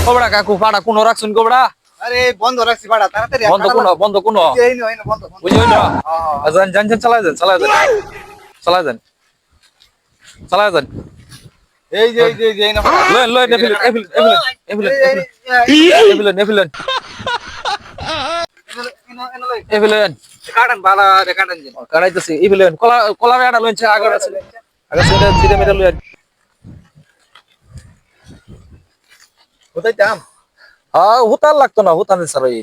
কোবড়া কাকু পাড়া কোন রাখছুন কোবড়া আরে বন্ধ রাখছি বাড়া তাড়াতাড়ি বন্ধ কোন এই নো বন্ধ বন্ধ বুঝি না আজান জান চালায় দেন এই যে এই না লয় এভিলেন কাটান বালা রে কাটান যে কাটাইতেছি এভিলেন কলা বেড়া লইছে আগে আছে সিধে মেরে লইন কোথায় দাম হ্যাঁ হুতার লাগতো না হুতান স্যার এই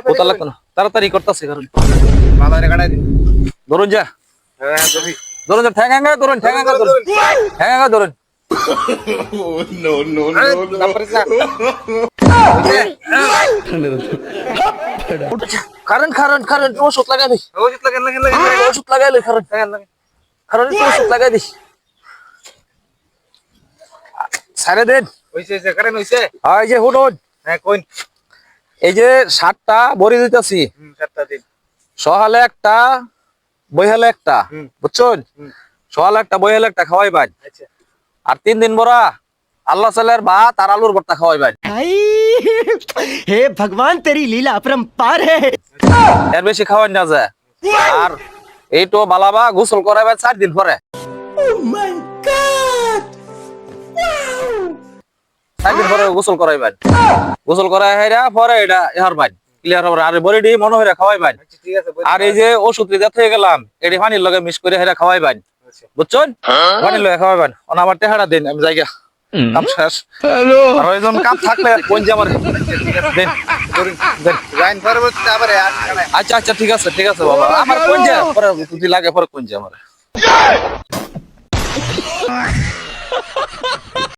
হুতার লাগতো না তাড়াতাড়ি করতেছে কারণ বালা রে কাটাই দিন ধরুন যা হ্যাঁ ধরি ধরুন যা ঠ্যাঙ্গা ধরুন নো তারপরে যা কারণ ওষুধ লাগাই দিস ওষুধ লাগেন ওষুধ লাগাইলে কারণ ওষুধ লাগাই দিস সারে দেন হইছে যে কারেন হইছে এই যে হুনুন হ্যাঁ কোন এই যে 7টা বড়ি দিতেছি 7টা দিন সকালে একটা বইহালে একটা বুঝছেন সকালে একটা বইহালে একটা খাওয়াই ভাই আচ্ছা আর 3 দিন বড়া আল্লাহ সালের ভাত আর আলুর ভর্তা খাওয়াই ভাই हे भगवान तेरी लीला अपरंपार है এর বেশি খাওয়াই না যায় আর এই তো বালাবা গোসল করাইবে 4 দিন পরে সাইকেল পরে গোসল করাইবেন গোসল করাই হেরা পরে এটা ইহার ভাই ক্লিয়ার হবে আর বডিডি মনে হইরা খাওয়াইবেন ঠিক আছে আর এই যে ওষুধ রিজা থেকে গেলাম এটি পানির লগে মিক্স করে হেরা খাওয়াইবেন বুঝছেন পানির লগে খাওয়াইবেন ওনা আমার টেহারা দিন আমি যাইগা কাম শেষ হ্যালো আর ওইজন কাম থাকলে কোন যে আমার দেন লাইন পরবর্তী আবার আচ্ছা ঠিক আছে বাবা আমার কোন যে পরে যদি লাগে পরে কোন যে আমার